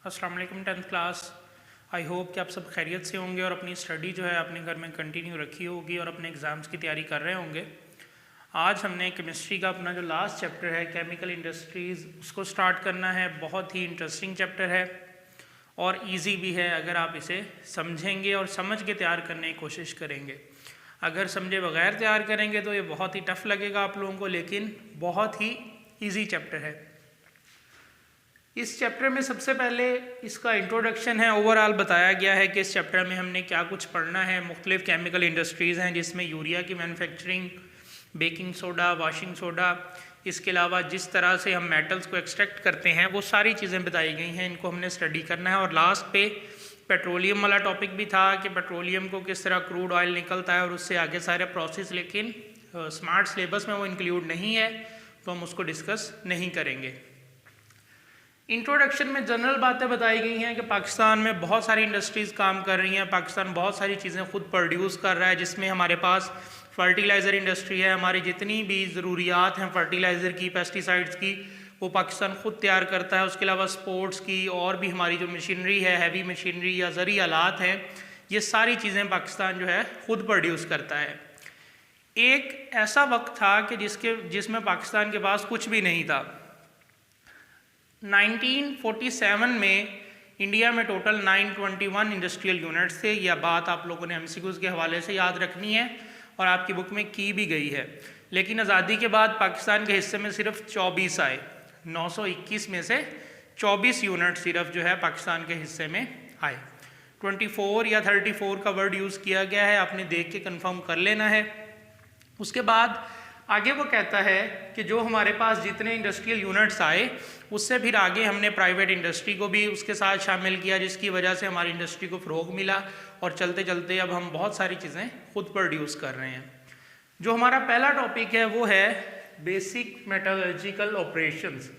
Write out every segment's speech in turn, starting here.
अस्सलाम वालेकुम 10th class. I hope कि आप सब खैरियत से होंगे और अपनी स्टडी जो है अपने घर में कंटिन्यू रखी होगी और अपने एग्ज़ाम्स की तैयारी कर रहे होंगे। आज हमने केमिस्ट्री का अपना जो लास्ट चैप्टर है केमिकल इंडस्ट्रीज़ उसको स्टार्ट करना है। बहुत ही इंटरेस्टिंग चैप्टर है और इजी भी है अगर आप इसे समझेंगे और समझ के तैयार करने की कोशिश करेंगे। अगर समझे बगैर तैयार करेंगे तो ये बहुत ही टफ लगेगा आप लोगों को, लेकिन बहुत ही ईजी चैप्टर है। इस चैप्टर में सबसे पहले इसका इंट्रोडक्शन है, ओवरऑल बताया गया है कि इस चैप्टर में हमने क्या कुछ पढ़ना है। मुख्तलिफ केमिकल इंडस्ट्रीज़ हैं जिसमें यूरिया की manufacturing, baking soda, washing soda, इसके अलावा जिस तरह से हम मेटल्स को एक्सट्रैक्ट करते हैं वो सारी चीज़ें बताई गई हैं। इनको हमने स्टडी करना है। और लास्ट पे पेट्रोलियम वाला टॉपिक भी था कि पेट्रोलियम को किस तरह क्रूड ऑयल निकलता है और उससे आगे सारे प्रोसेस, लेकिन स्मार्ट सिलेबस में वो इंक्लूड नहीं है तो हम उसको डिस्कस नहीं करेंगे। इंट्रोडक्शन में जनरल बातें बताई गई हैं कि पाकिस्तान में बहुत सारी इंडस्ट्रीज़ काम कर रही हैं। पाकिस्तान बहुत सारी चीज़ें खुद प्रोड्यूस कर रहा है, जिसमें हमारे पास फर्टिलाइज़र इंडस्ट्री है। हमारी जितनी भी ज़रूरियात हैं फर्टिलाइज़र की, पेस्टिसाइड्स की, वो पाकिस्तान खुद तैयार करता है। उसके अलावा स्पोर्ट्स की और भी हमारी जो मशीनरी है, हैवी मशीनरी या ज़रूरी आलात हैं, ये सारी चीज़ें पाकिस्तान जो है खुद प्रोड्यूस करता है। एक ऐसा वक्त था कि जिसमें पाकिस्तान के पास कुछ भी नहीं था। 1947 में इंडिया में टोटल 921 इंडस्ट्रियल यूनिट्स थे। यह बात आप लोगों ने एमसीक्यूज़ के हवाले से याद रखनी है और आपकी बुक में की भी गई है। लेकिन आज़ादी के बाद पाकिस्तान के हिस्से में सिर्फ 24 आए। 921 में से 24 यूनिट सिर्फ जो है पाकिस्तान के हिस्से में आए। 24 या 34 का वर्ड यूज़ किया गया है, आपने देख के कंफर्म कर लेना है। उसके बाद आगे वो कहता है कि जो हमारे पास जितने इंडस्ट्रियल यूनिट्स आए उससे फिर आगे हमने प्राइवेट इंडस्ट्री को भी उसके साथ शामिल किया, जिसकी वजह से हमारी इंडस्ट्री को फ़रोग मिला और चलते चलते अब हम बहुत सारी चीज़ें खुद प्रोड्यूस कर रहे हैं। जो हमारा पहला टॉपिक है वो है बेसिक मेटलर्जिकल ऑपरेशंस।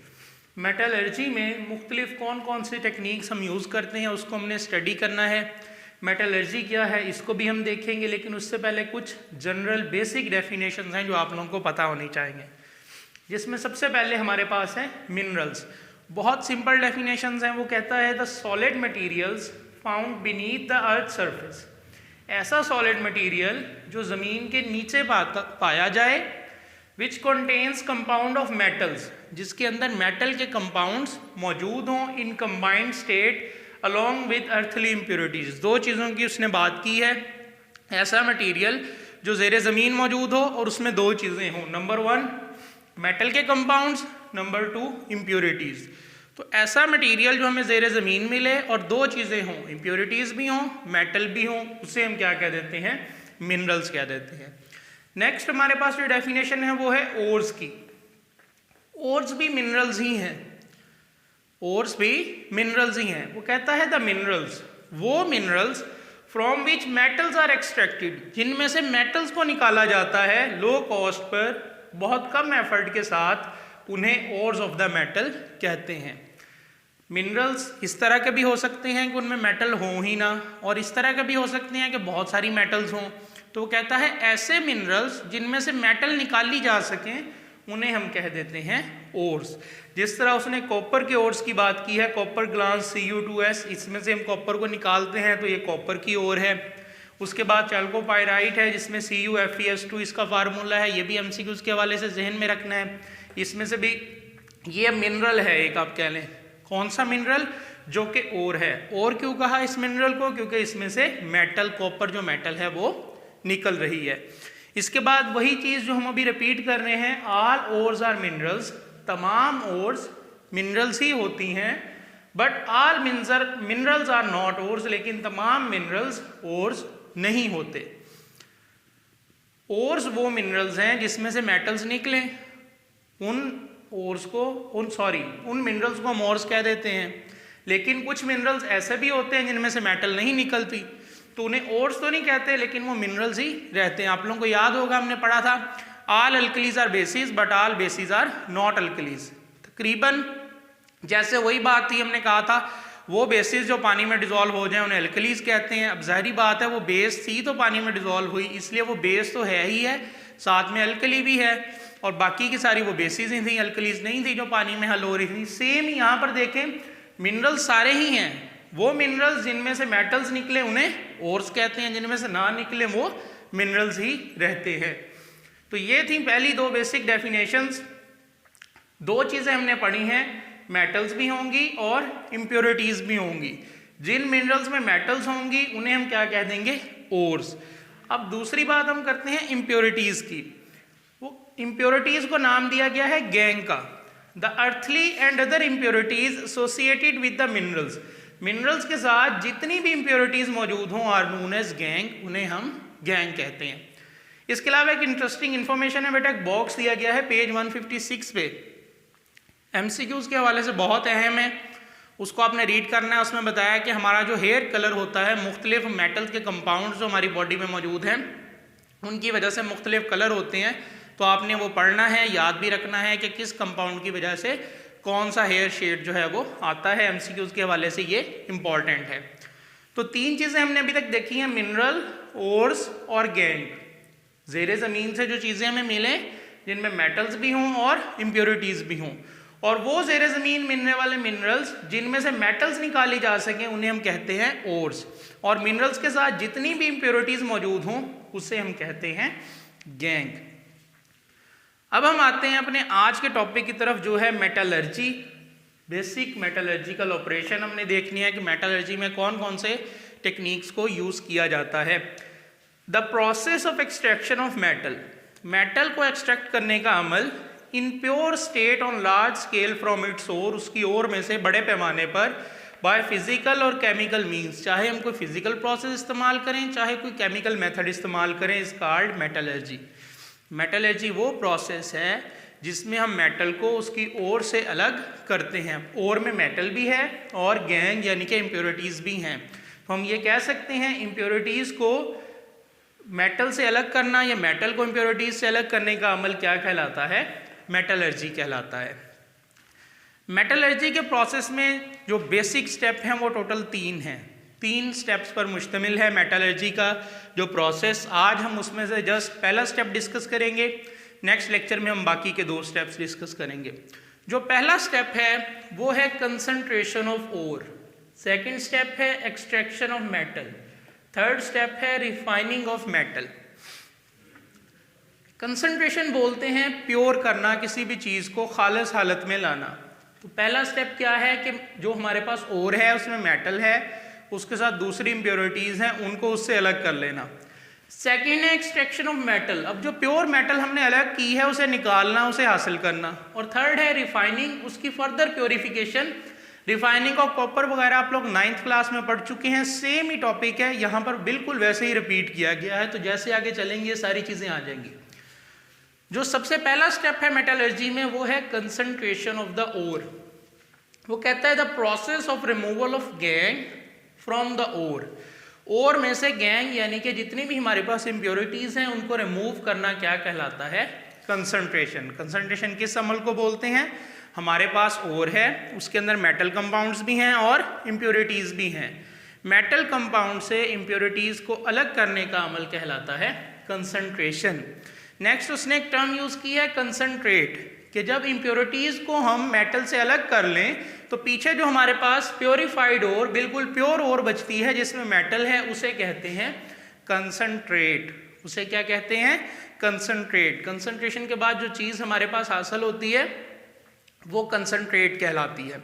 मेटलर्जी में मुख्तलिफ कौन कौन सी टेक्निक्स हम यूज़ करते हैं उसको हमने स्टडी करना है। मेटलर्जी क्या है इसको भी हम देखेंगे, लेकिन उससे पहले कुछ जनरल बेसिक डेफिनेशंस हैं जो आप लोगों को पता होनी चाहिए। जिसमें सबसे पहले हमारे पास है मिनरल्स। बहुत सिंपल डेफिनेशंस हैं। वो कहता है the solid materials found beneath the earth surface. ऐसा सॉलिड मटेरियल जो ज़मीन के नीचे पाया जाए, which contains compound of metals, जिसके अंदर मेटल के कंपाउंड्स मौजूद हों in combined state along with earthly impurities. दो चीज़ों की उसने बात की है। ऐसा मटेरियल जो ज़ेरे ज़मीन मौजूद हो और उसमें दो चीज़ें हों, नंबर 1 मेटल के कंपाउंड्स, नंबर 2 इम्प्योरिटीज़। तो ऐसा मटेरियल जो हमें ज़ेरे ज़मीन मिले और दो चीज़ें हों, इम्प्योरिटीज़ भी हों, मेटल भी हों, उसे हम क्या कह देते हैं? मिनरल्स कह देते हैं। नेक्स्ट हमारे पास जो डेफिनेशन है वो है ओर्स की। ओर्स भी मिनरल्स ही हैं, ओर्स भी मिनरल्स ही हैं। वो कहता है द मिनरल्स, वो minerals from which metals are extracted, जिनमें से मेटल्स को निकाला जाता है लो कॉस्ट पर, बहुत कम एफर्ट के साथ, उन्हें ओर्स ऑफ द मेटल कहते हैं। मिनरल्स इस तरह के भी हो सकते हैं कि उनमें मेटल हो ही ना, और इस तरह के भी हो सकते हैं कि बहुत सारी मेटल्स हों। तो वो कहता है ऐसे मिनरल्स जिनमें से मेटल निकाली जा सकें उन्हें हम कह देते हैं ओर्स। जिस तरह उसने कॉपर के ओर्स की बात की है, कॉपर ग्लास Cu2S, इसमें से हम कॉपर को निकालते हैं तो ये कॉपर की ओर है। उसके बाद चैल्कोपाइराइट है जिसमें CuFeS2 इसका फार्मूला है, ये भी एमसीक्यूज के हवाले से जहन में रखना है। इसमें से भी ये मिनरल है एक, आप कह लें कौन सा मिनरल, जो कि ओर है। और क्यों कहा इस मिनरल को? क्योंकि इसमें से मेटल, कॉपर जो मेटल है वो निकल रही है। इसके बाद वही चीज़ जो हम अभी रिपीट कर रहे हैं, ऑल ओर्स आर मिनरल्स, तमाम ओर्स मिनरल्स ही होती हैं। But all minerals are not ores, लेकिन तमाम मिनरल्स ओर्स नहीं होते। ओर्स वो मिनरल्स हैं जिसमें से मेटल्स निकले, उन मिनरल्स को हम ओर्स कह देते हैं। लेकिन कुछ मिनरल्स ऐसे भी होते हैं जिनमें से मेटल नहीं निकलती, तो उन्हें ओर्स तो नहीं कहते, लेकिन वो मिनरल्स ही रहते हैं। आप लोगों को याद होगा हमने पढ़ा था all alkalies are bases but all bases are not alkalies. तकरीबन जैसे वही बात थी, हमने कहा था वो बेसिस जो पानी में डिजोल्व हो जाए उन्हें अल्कलीज कहते हैं। अब जाहिर बात है वो बेस थी तो पानी में डिजोल्व हुई, इसलिए वो बेस तो है ही है, साथ में अल्कली भी है, और बाकी की सारी वो बेसिस ही थी, अल्कलीज नहीं थी जो पानी में हल हो रही थी। सेम यहाँ पर देखें, मिनरल्स सारे ही हैं। वो मिनरल्स जिनमें से मेटल्स निकले उन्हें ओर्स कहते हैं, जिनमें से ना निकले वो मिनरल्स ही रहते हैं। तो ये थी पहली दो बेसिक डेफिनेशंस। दो चीज़ें हमने पढ़ी हैं, मेटल्स भी होंगी और इम्प्योरिटीज भी होंगी। जिन मिनरल्स में मेटल्स होंगी उन्हें हम क्या कह देंगे, ओर्स। अब दूसरी बात हम करते हैं इम्प्योरिटीज की। वो इम्प्योरिटीज को नाम दिया गया है गैंग का। The earthly and other impurities associated with the minerals. Minerals के साथ जितनी भी इम्प्योरिटीज मौजूद हों आर नोन एज गैंग, उन्हें हम गैंग कहते हैं। इसके अलावा एक इंटरेस्टिंग इन्फॉर्मेशन है बेटा, एक बॉक्स दिया गया है पेज 156 पे, एमसीक्यूज के हवाले से बहुत अहम है, उसको आपने रीड करना है। उसमें बताया कि हमारा जो हेयर कलर होता है, मुख्तलिफ मेटल्स के कंपाउंड्स जो हमारी बॉडी में मौजूद हैं उनकी वजह से मुख्तलिफ कलर होते हैं। तो आपने वो पढ़ना है, याद भी रखना है कि किस कंपाउंड की वजह से कौन सा हेयर शेड जो है वो आता है। एमसीक्यूज के हवाले से ये इंपॉर्टेंट है। तो तीन चीज़ें हमने अभी तक देखी हैं, मिनरल, ओर्स और गैंग। ज़ेरे ज़मीन से जो चीज़ें हमें मिलें जिनमें मेटल्स भी हों और इम्प्योरिटीज़ भी हों, और वो ज़ेरे ज़मीन मिलने वाले मिनरल्स जिनमें से मेटल्स निकाली जा सकें उन्हें हम कहते हैं ओर्स, और मिनरल्स के साथ जितनी भी इम्प्योरिटीज़ मौजूद हों उसे हम कहते हैं गैंग। अब हम आते हैं अपने आज के टॉपिक की तरफ, जो है मेटलर्जी। बेसिक मेटलर्जिकल ऑपरेशन हमने देखनी है कि मेटलर्जी में कौन कौन से टेक्निक्स को यूज़ किया जाता है। The process of extraction of metal, metal को एक्सट्रैक्ट करने का अमल in pure state on large scale from its ore, उसकी ओर में से बड़े पैमाने पर, बाय फिजिकल और केमिकल मीन्स, चाहे हम कोई फिजिकल प्रोसेस इस्तेमाल करें चाहे कोई केमिकल मेथड इस्तेमाल करें, इज कॉल्ड मेटलर्जी। मेटलर्जी वो प्रोसेस है जिसमें हम मेटल को उसकी ओर से अलग करते हैं। ओर में मेटल भी है और गैंग यानी कि इम्प्योरिटीज़ भी हैं। तो हम ये कह सकते हैं इम्प्योरिटीज़ को मेटल से अलग करना या मेटल को इम्प्योरिटीज़ से अलग करने का अमल क्या कहलाता है, मेटलर्जी कहलाता है। मेटलर्जी के प्रोसेस में जो बेसिक स्टेप हैं वो टोटल 3 हैं। 3 स्टेप्स पर मुश्तमिल है मेटलर्जी का जो प्रोसेस। आज हम उसमें से जस्ट पहला स्टेप डिस्कस करेंगे, नेक्स्ट लेक्चर में हम बाकी के 2 स्टेप्स डिस्कस करेंगे। जो पहला स्टेप है वो है concentration of ore, second step है extraction of metal, third step है रिफाइनिंग ऑफ मेटल। कंसंट्रेशन बोलते हैं प्योर करना, किसी भी चीज़ को खालिस हालत में लाना। तो पहला स्टेप क्या है कि जो हमारे पास ओर है उसमें मेटल है, उसके साथ दूसरी इम्प्योरिटीज़ हैं, उनको उससे अलग कर लेना। सेकेंड है एक्सट्रैक्शन ऑफ मेटल, अब जो प्योर मेटल हमने अलग की है उसे निकालना, उसे हासिल करना। और थर्ड है रिफाइनिंग, उसकी further purification. Refining of copper वगैरह आप लोग 9th क्लास में पढ़ चुके हैं, सेम ही टॉपिक है, यहाँ पर बिल्कुल वैसे ही रिपीट किया गया है। तो जैसे आगे चलेंगे ये सारी चीज़ें आ जाएंगी। जो सबसे पहला स्टेप है मेटलर्जी में वो है कंसंट्रेशन ऑफ द ओर। वो कहता है the process of removal of gangue from the ore. Ore में से गैंग यानी कि जितनी भी हमारे पास इम्प्योरिटीज़ हैं उनको रिमूव करना क्या कहलाता है, कंसंट्रेशन। कंसंट्रेशन किस अमल को बोलते हैं, हमारे पास ओर है, उसके अंदर मेटल कंपाउंड्स भी हैं और इम्प्योरिटीज़ भी हैं। मेटल कंपाउंड से इम्प्योरिटीज़ को अलग करने का अमल कहलाता है कंसंट्रेशन। नेक्स्ट उसने एक टर्म यूज़ की है कंसंट्रेट, कि जब इम्प्योरिटीज़ को हम मेटल से अलग कर लें तो पीछे जो हमारे पास प्योरीफाइड ओर, बिल्कुल प्योर ओर बचती है जिसमें मेटल है, उसे कहते हैं कंसंट्रेट। उसे क्या कहते हैं, कंसंट्रेट। कंसंट्रेशन के बाद जो चीज़ हमारे पास हासिल होती है वो कंसंट्रेट कहलाती है।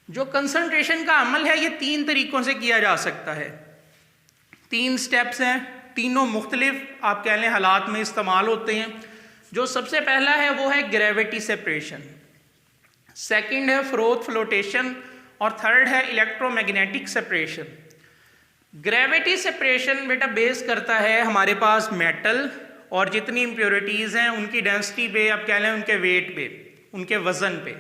जो कंसंट्रेशन का अमल है ये 3 तरीक़ों से किया जा सकता है। 3 स्टेप्स हैं, तीनों मुख्तलिफ आप कह लें हालात में इस्तेमाल होते हैं। जो सबसे पहला है वो है ग्रेविटी सेपरेशन, सेकंड है फ्रोथ फ्लोटेशन और थर्ड है इलेक्ट्रोमैग्नेटिक सेपरेशन। ग्रेविटी सेपरेशन बेटा बेस करता है हमारे पास मेटल और जितनी इम्प्योरिटीज़ हैं उनकी डेंसिटी पे, आप कह लें उनके वेट पे, उनके वज़न पे।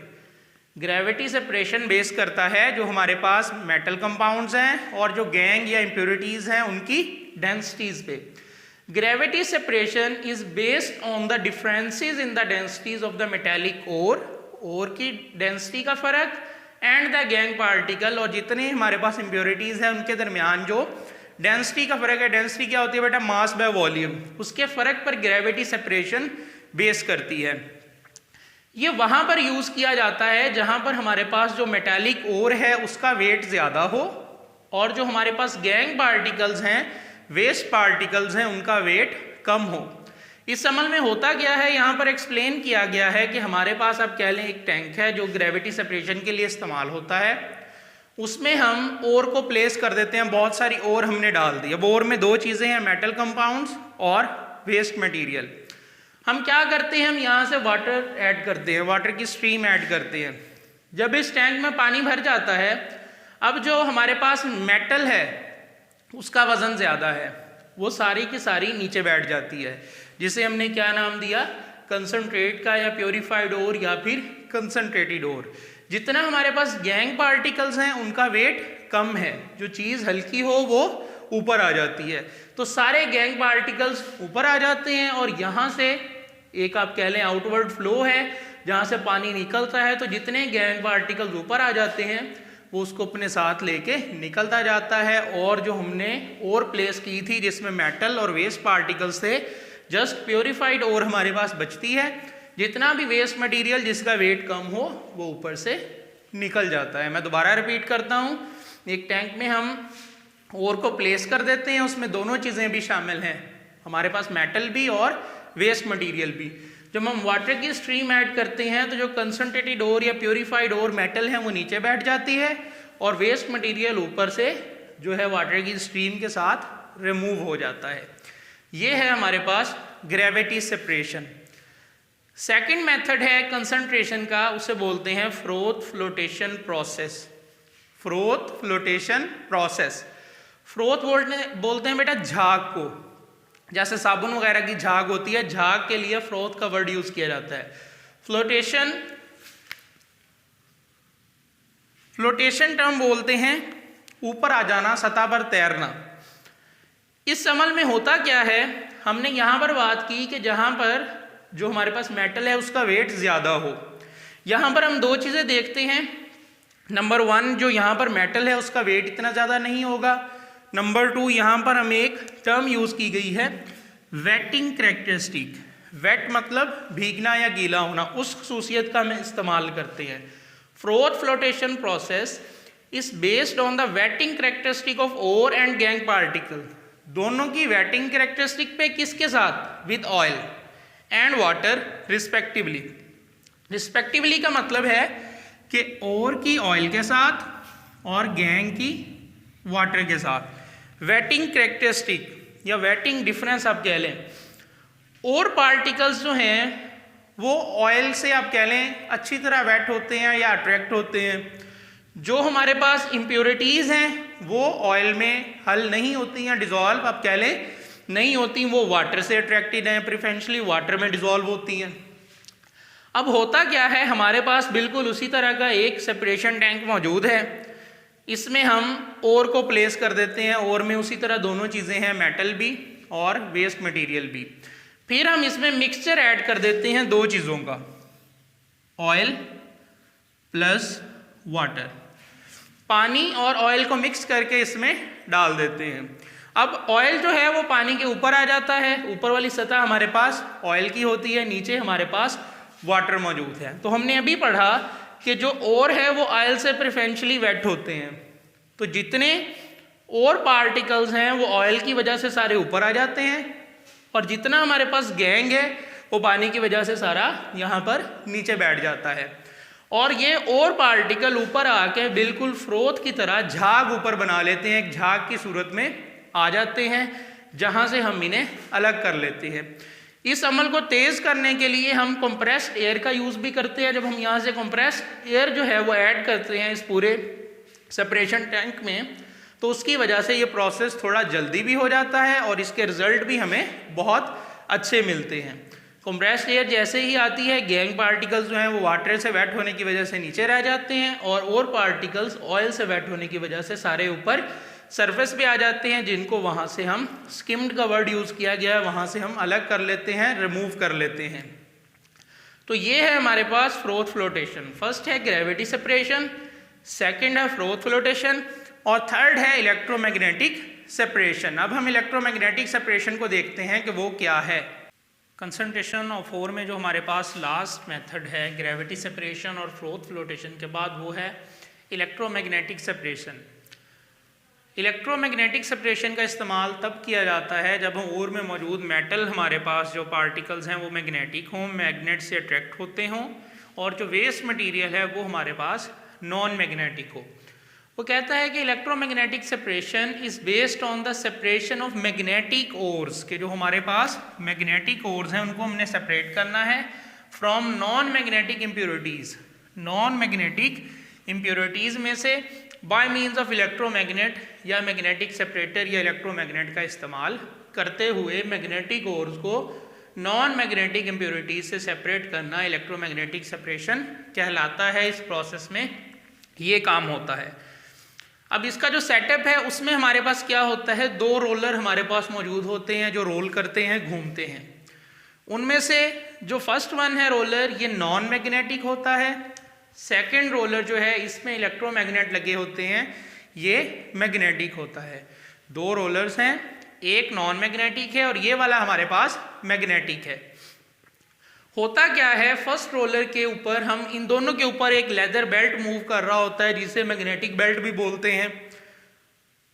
ग्रेविटी सेपरेशन बेस करता है जो हमारे पास मेटल कंपाउंड्स हैं और जो गैंग या इम्प्योरिटीज़ हैं उनकी डेंसिटीज़ पे। Gravity separation is based on the differences in the densities of the metallic ore की डेंसिटी का फ़र्क एंड द गैंग पार्टिकल, और जितने हमारे पास इम्प्योरिटीज़ हैं उनके दरमियान जो डेंसिटी का फ़र्क है। डेंसिटी क्या होती है बेटा, मास बाय वॉल्यूम, उसके फ़र्क पर ग्रेविटी सेपरेशन बेस करती है। ये वहाँ पर यूज़ किया जाता है जहाँ पर हमारे पास जो मेटालिक ओर है उसका वेट ज़्यादा हो और जो हमारे पास गैंग पार्टिकल्स हैं, वेस्ट पार्टिकल्स हैं, उनका वेट कम हो। इस अमल में होता क्या है, यहाँ पर एक्सप्लेन किया गया है कि हमारे पास आप कह लें एक टैंक है जो ग्रेविटी सेपरेशन के लिए इस्तेमाल होता है। उसमें हम ओर को प्लेस कर देते हैं, बहुत सारी ओर हमने डाल दी। अब ओर में दो चीज़ें हैं, मेटल कंपाउंड्स और वेस्ट मटेरियल। हम क्या करते हैं, हम यहाँ से वाटर ऐड करते हैं, वाटर की स्ट्रीम ऐड करते हैं। जब इस टैंक में पानी भर जाता है, अब जो हमारे पास मेटल है उसका वज़न ज़्यादा है, वो सारी की सारी नीचे बैठ जाती है, जिसे हमने क्या नाम दिया, कंसनट्रेट का या प्योरीफाइड ओर या फिर कंसनट्रेटेड ओर। जितना हमारे पास गैंग पार्टिकल्स हैं उनका वेट कम है, जो चीज़ हल्की हो वो ऊपर आ जाती है, तो सारे गैंग पार्टिकल्स ऊपर आ जाते हैं और यहाँ से एक आप कह लें आउटवर्ड फ्लो है जहाँ से पानी निकलता है। तो जितने गैंग पार्टिकल्स ऊपर आ जाते हैं वो उसको अपने साथ लेके निकलता जाता है और जो हमने ओर प्लेस की थी जिसमें मेटल और वेस्ट पार्टिकल्स थे, जस्ट प्योरीफाइड ओर हमारे पास बचती है। जितना भी वेस्ट मटेरियल जिसका वेट कम हो वो ऊपर से निकल जाता है। मैं दोबारा रिपीट करता हूँ, एक टैंक में हम ओर को प्लेस कर देते हैं, उसमें दोनों चीज़ें भी शामिल हैं, हमारे पास मेटल भी और वेस्ट मटेरियल भी। जब हम वाटर की स्ट्रीम ऐड करते हैं तो जो कंसनट्रेटेड ओर या प्योरीफाइड ओर मेटल है वो नीचे बैठ जाती है और वेस्ट मटेरियल ऊपर से जो है वाटर की स्ट्रीम के साथ रिमूव हो जाता है। ये है हमारे पास ग्रेविटी सेपरेशन। सेकंड मेथड है कंसंट्रेशन का, उसे बोलते हैं froth flotation process. Froth flotation process, froth बोलते हैं बेटा झाग को, जैसे साबुन वगैरह की झाग होती है, झाग के लिए फ्रोथ का वर्ड यूज किया जाता है। फ्लोटेशन, फ्लोटेशन टर्म बोलते हैं ऊपर आ जाना, सतह पर तैरना। इस अमल में होता क्या है, हमने यहाँ पर बात की कि जहाँ पर जो हमारे पास मेटल है उसका वेट ज़्यादा हो। यहाँ पर हम दो चीज़ें देखते हैं, नंबर वन जो यहाँ पर मेटल है उसका वेट इतना ज़्यादा नहीं होगा, नंबर टू यहाँ पर हमें एक टर्म यूज़ की गई है वेटिंग करेक्टरिस्टिक। वेट मतलब भीगना या गीला होना, उस खसूसियत का हम इस्तेमाल करते हैं। Froth flotation process is based on the wetting characteristic of ore and gangue particle. दोनों की वेटिंग करेक्टरिस्टिक पे किसके साथ, with oil and water respectively. Respectively का मतलब है कि ओर की ऑयल के साथ और गैंग की वाटर के साथ। वेटिंग करेक्टरिस्टिक या वेटिंग डिफरेंस आप कह लें, और पार्टिकल्स जो हैं वो ऑयल से आप कह लें अच्छी तरह वेट होते हैं या अट्रैक्ट होते हैं। जो हमारे पास इम्प्योरिटीज़ हैं वो ऑयल में हल नहीं होती हैं, डिज़ोल्व आप कह लें नहीं होती, वो वाटर से अट्रैक्टेड हैं, प्रिफरेंशली वाटर में डिज़ोल्व होती हैं। अब होता क्या है, हमारे पास बिल्कुल उसी तरह का एक सेपरेशन टैंक मौजूद है, इसमें हम ओर को प्लेस कर देते हैं, ओर में उसी तरह दोनों चीज़ें हैं, मेटल भी और वेस्ट मटेरियल भी। फिर हम इसमें मिक्सचर ऐड कर देते हैं दो चीज़ों का, ऑयल प्लस वाटर। पानी और ऑयल को मिक्स करके इसमें डाल देते हैं। अब ऑयल जो है वो पानी के ऊपर आ जाता है, ऊपर वाली सतह हमारे पास ऑयल की होती है, नीचे हमारे पास वाटर मौजूद है। तो हमने अभी पढ़ा कि जो ओर है वो ऑयल से प्रेफरेंशियली वेट होते हैं, तो जितने और पार्टिकल्स हैं वो ऑयल की वजह से सारे ऊपर आ जाते हैं और जितना हमारे पास गैंग है वो पानी की वजह से सारा यहाँ पर नीचे बैठ जाता है। और ये और पार्टिकल ऊपर आके बिल्कुल फ्रोथ की तरह झाग ऊपर बना लेते हैं, एक झाग की सूरत में आ जाते हैं जहाँ से हम इन्हें अलग कर लेते हैं। इस अमल को तेज़ करने के लिए हम कंप्रेस्ड एयर का यूज़ भी करते हैं। जब हम यहाँ से कंप्रेस्ड एयर जो है वो ऐड करते हैं इस पूरे सेपरेशन टैंक में, तो उसकी वजह से ये प्रोसेस थोड़ा जल्दी भी हो जाता है और इसके रिजल्ट भी हमें बहुत अच्छे मिलते हैं। कंप्रेस्ड एयर जैसे ही आती है, गैंग पार्टिकल्स जो हैं वो वाटर से वेट होने की वजह से नीचे रह जाते हैं और पार्टिकल्स ऑयल से वेट होने की वजह से सारे ऊपर सरफेस पे आ जाते हैं, जिनको वहाँ से हम स्किम्ड का वर्ड यूज़ किया गया है, वहाँ से हम अलग कर लेते हैं, रिमूव कर लेते हैं। तो ये है हमारे पास फ्रोथ फ्लोटेशन। फर्स्ट है ग्रेविटी सेपरेशन, सेकंड है फ्रोथ फ्लोटेशन और थर्ड है इलेक्ट्रोमैग्नेटिक सेपरेशन। अब हम इलेक्ट्रोमैग्नेटिक सेपरेशन को देखते हैं कि वो क्या है। कंसंट्रेशन ऑफ ओर में जो हमारे पास लास्ट मेथड है ग्रेविटी सेपरेशन और फ्रोथ फ्लोटेशन के बाद, वो है इलेक्ट्रोमैग्नेटिक सेपरेशन। इलेक्ट्रोमैग्नेटिक सेपरेशन का इस्तेमाल तब किया जाता है जब हम ओर में मौजूद मेटल, हमारे पास जो पार्टिकल्स हैं वो मैग्नेटिक हों, मैग्नेट से अट्रैक्ट होते हों, और जो वेस्ट मटेरियल है वो हमारे पास नॉन मैग्नेटिक हो। वो कहता है कि electromagnetic separation is based on the separation of magnetic ores, के जो हमारे पास मैग्नेटिक ओर्स हैं उनको हमने सेपरेट करना है from non magnetic impurities, non magnetic impurities में से बाय मीन्स ऑफ इलेक्ट्रोमैग्नेट या मैग्नेटिक सेपरेटर या इलेक्ट्रोमैग्नेट का इस्तेमाल करते हुए मैग्नेटिक ओर्स को नॉन मैग्नेटिक इम्प्योरिटीज़ से सेपरेट करना इलेक्ट्रोमैग्नेटिक सेपरेशन कहलाता है। इस प्रोसेस में ये काम होता है। अब इसका जो सेटअप है उसमें हमारे पास क्या होता है, दो रोलर हमारे पास मौजूद होते हैं जो रोल करते हैं, घूमते हैं। उनमें से जो फर्स्ट वन है रोलर, ये नॉन मैग्नेटिक होता है। सेकंड रोलर जो है इसमें इलेक्ट्रोमैग्नेट लगे होते हैं, ये मैग्नेटिक होता है। दो रोलर्स हैं, एक नॉन मैग्नेटिक है और ये वाला हमारे पास मैग्नेटिक है। होता क्या है, फर्स्ट रोलर के ऊपर हम इन दोनों के ऊपर एक लेदर बेल्ट मूव कर रहा होता है जिसे मैग्नेटिक बेल्ट भी बोलते हैं।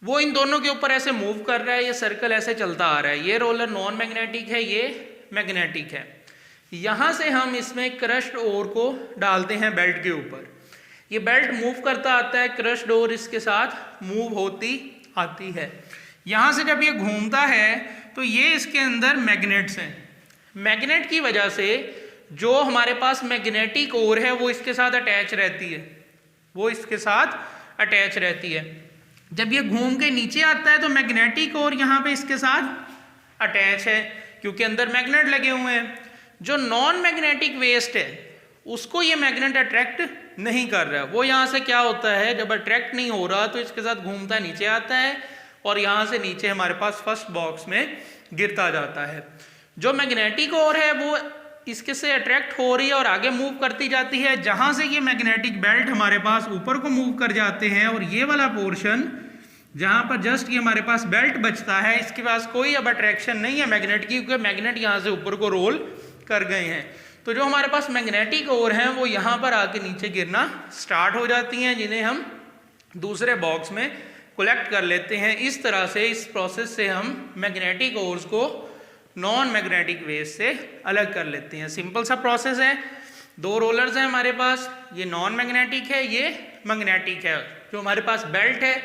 वो इन दोनों के ऊपर ऐसे मूव कर रहा है, ये सर्कल ऐसे चलता आ रहा है। ये रोलर नॉन मैग्नेटिक है, ये मैग्नेटिक है। यहाँ से हम इसमें क्रश्ड ओर को डालते हैं बेल्ट के ऊपर। ये बेल्ट मूव करता आता है, क्रश्ड ओर इसके साथ मूव होती आती है। यहाँ से जब ये घूमता है तो ये इसके अंदर मैग्नेट्स हैं। मैग्नेट की वजह से जो हमारे पास मैग्नेटिक ओर है वो इसके साथ अटैच रहती है, वो इसके साथ अटैच रहती है। जब ये घूम के नीचे आता है तो मैग्नेटिक ओर यहाँ पे इसके साथ अटैच है क्योंकि अंदर मैग्नेट लगे हुए हैं। जो नॉन मैग्नेटिक वेस्ट है उसको ये मैग्नेट अट्रैक्ट नहीं कर रहा है। वो यहाँ से क्या होता है, जब अट्रैक्ट नहीं हो रहा तो इसके साथ घूमता नीचे आता है और यहाँ से नीचे हमारे पास फर्स्ट बॉक्स में गिरता जाता है। जो मैग्नेटिक ओर है वो इसके से अट्रैक्ट हो रही है और आगे मूव करती जाती है, जहाँ से ये मैग्नेटिक बेल्ट हमारे पास ऊपर को मूव कर जाते हैं और ये वाला पोर्शन जहाँ पर जस्ट ये हमारे पास बेल्ट बचता है, इसके पास कोई अब अट्रैक्शन नहीं है मैग्नेट की, क्योंकि मैग्नेट यहाँ से ऊपर को रोल कर गए हैं। तो जो हमारे पास मैग्नेटिक ओर हैं वो यहाँ पर आके नीचे गिरना स्टार्ट हो जाती हैं, जिन्हें हम दूसरे बॉक्स में कलेक्ट कर लेते हैं। इस तरह से इस प्रोसेस से हम मैग्नेटिक ओर्स को नॉन मैग्नेटिक वेव्स से अलग कर लेते हैं। सिंपल सा प्रोसेस है। दो रोलर्स हैं हमारे पास, ये नॉन मैग्नेटिक है, ये मैग्नेटिक है। जो हमारे पास बेल्ट है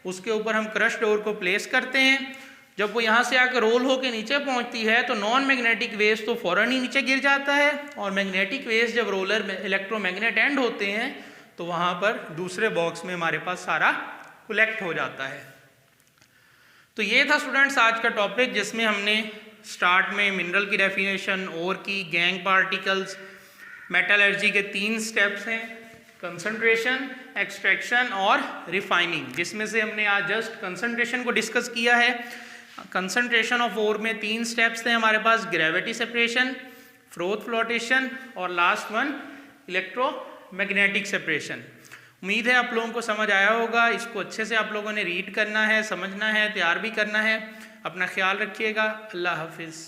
उसके ऊपर हम क्रश्ड ओर को प्लेस करते हैं। जब वो यहाँ से आकर रोल होकर नीचे पहुँचती है तो नॉन मैग्नेटिक वेव्स तो फ़ौरन ही नीचे गिर जाता है, और मैग्नेटिक वेव्स जब रोलर में इलेक्ट्रोमैग्नेट एंड होते हैं तो वहाँ पर दूसरे बॉक्स में हमारे पास सारा कलेक्ट हो जाता है। तो ये था स्टूडेंट्स आज का टॉपिक, जिसमें हमने स्टार्ट में मिनरल की डेफिनेशन, ओर की, गैंग पार्टिकल्स, मेटलर्जी के 3 स्टेप्स हैं, कंसंट्रेशन, एक्सट्रैक्शन और रिफाइनिंग, जिसमें से हमने आज जस्ट कंसंट्रेशन को डिस्कस किया है। कंसंट्रेशन ऑफ ओर में 3 स्टेप्स थे हमारे पास, ग्रेविटी सेपरेशन, फ्रोथ फ्लोटेशन और लास्ट वन इलेक्ट्रोमैग्नेटिक सेपरेशन। उम्मीद है आप लोगों को समझ आया होगा। इसको अच्छे से आप लोगों ने रीड करना है, समझना है, तैयार भी करना है। अपना ख्याल रखिएगा। अल्लाह हाफिज़।